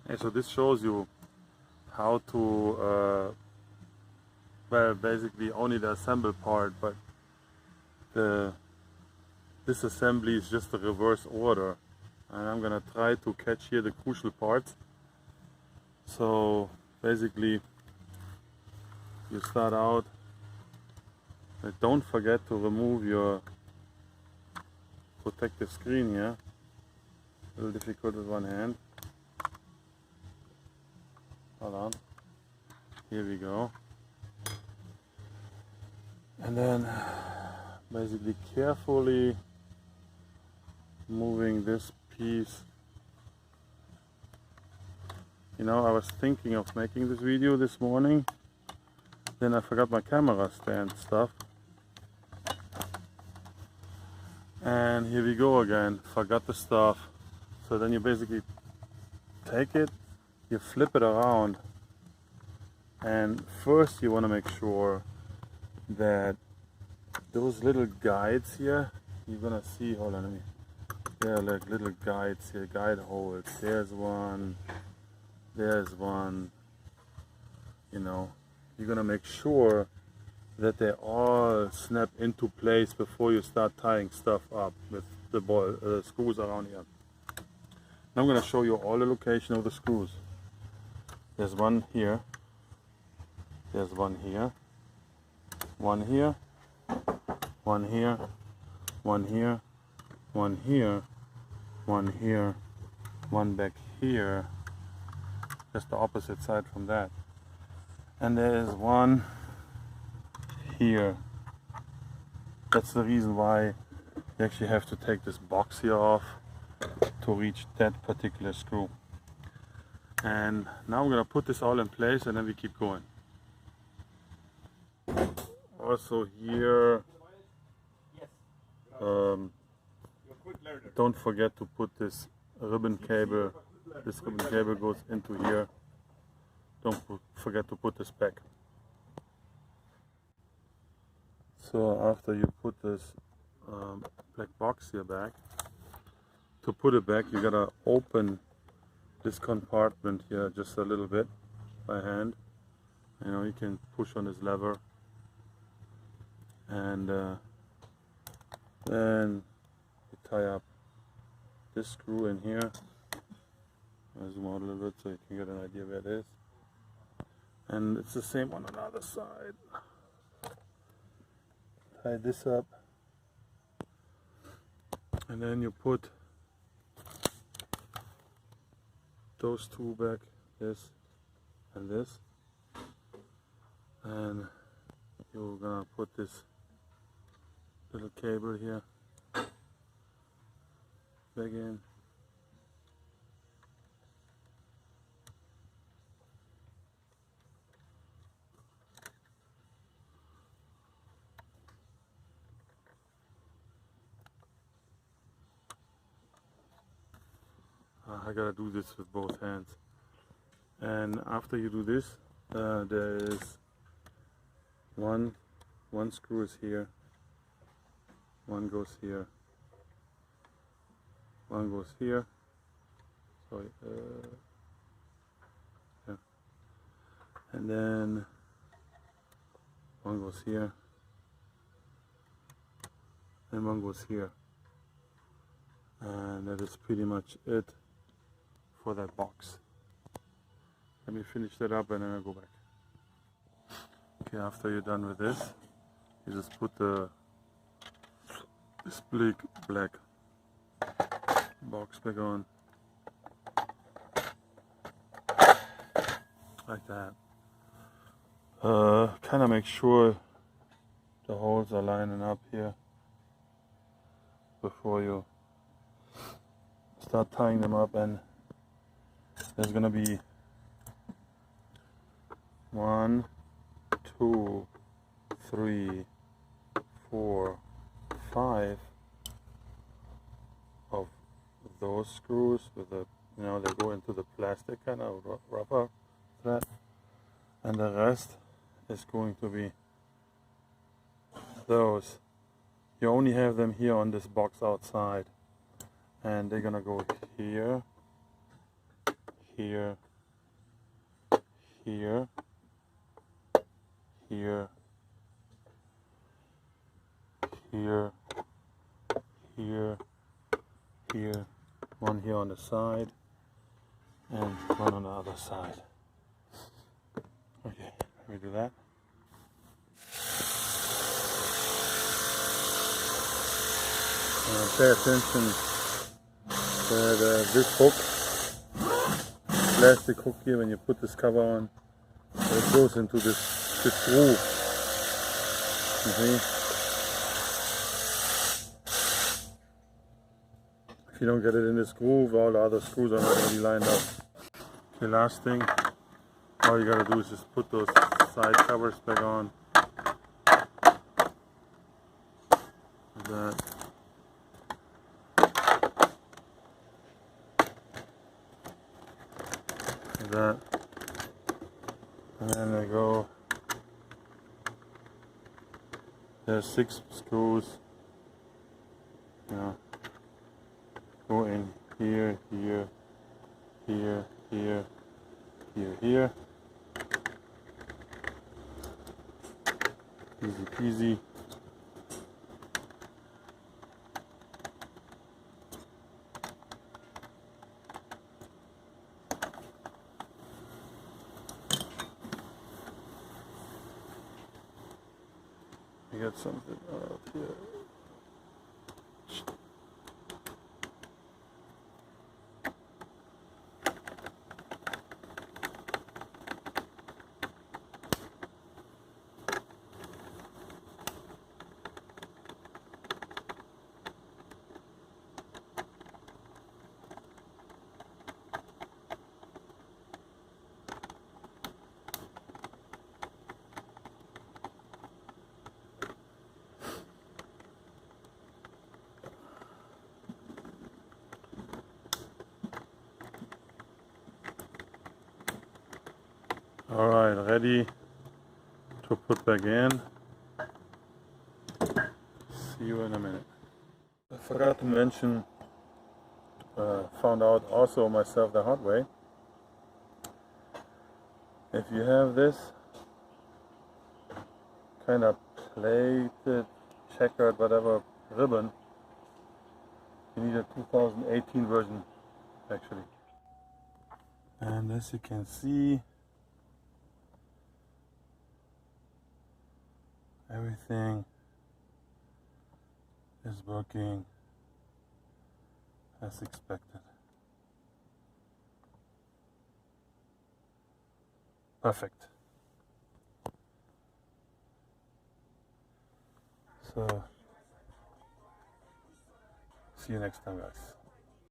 Hey, so this shows you how to, well, basically only the assemble part, but this assembly is just the reverse order. And I'm gonna try to catch here the crucial parts. So basically, you start out, and don't forget to remove your protective screen here. A little difficult with one hand. Hold on. Here we go. And then basically carefully moving this piece. You know, I was thinking of making this video this morning, then I forgot my camera stand stuff. And here we go again, forgot the stuff. So then you basically take it, you flip it around, and first you want to make sure that those little guides here, you're gonna see, hold on, let me, there are like little guides here, guide holes. There's one, you know, you're gonna make sure that they all snap into place before you start tying stuff up with the screws around here. Now I'm gonna show you all the location of the screws. There's one here, there's one here, one here, one here, one here, one here, one here, one back here, just the opposite side from that. And there is one here. That's the reason why you actually have to take this box here off to reach that particular screw. And now I'm going to put this all in place and then we keep going. Also here, don't forget to put this ribbon cable. This ribbon cable goes into here. Don't forget to put this back. So after you put this black box here back, to put it back you gotta open this compartment here just a little bit by hand. You know, you can push on this lever and then you tie up this screw in here. I'll zoom out a little bit so you can get an idea where it is. And it's the same on the other side. Tie this up, and then you put those two back, this and this, and you're gonna put this little cable here back in. I gotta do this with both hands. And after you do this, there is one screw is here, one goes here, one goes here. Sorry, yeah. And then one goes here, and one goes here. And that is pretty much it for that box. Let me finish that up and then I'll go back. Okay, after you're done with this, you just put this black box back on, like that. Kind of make sure the holes are lining up here before you start tying them up. And there's gonna be 1, 2, 3, 4, 5 of those screws with the, you know, they go into the plastic kind of rubber thread, and the rest is going to be those. You only have them here on this box outside, and they're gonna go here, here, here, here, here, here, here, one here on the side, and one on the other side. Okay, let me do that. Pay attention that this hook, plastic hook here, when you put this cover on, it goes into this groove. You see? If you don't get it in this groove, all the other screws are not going to be lined up. Okay, last thing, all you got to do is just put those side covers back on. Like that. Like that. And then they go. There's 6 screws. Yeah. Go in here, here, here, here, here, here. Easy peasy. You got something up here. Alright, ready to put back in. See you in a minute. I forgot to mention, found out also myself the hard way. If you have this kind of plated, checkered, whatever ribbon, you need a 2018 version actually. And as you can see, everything is working as expected. Perfect. So, see you next time, guys.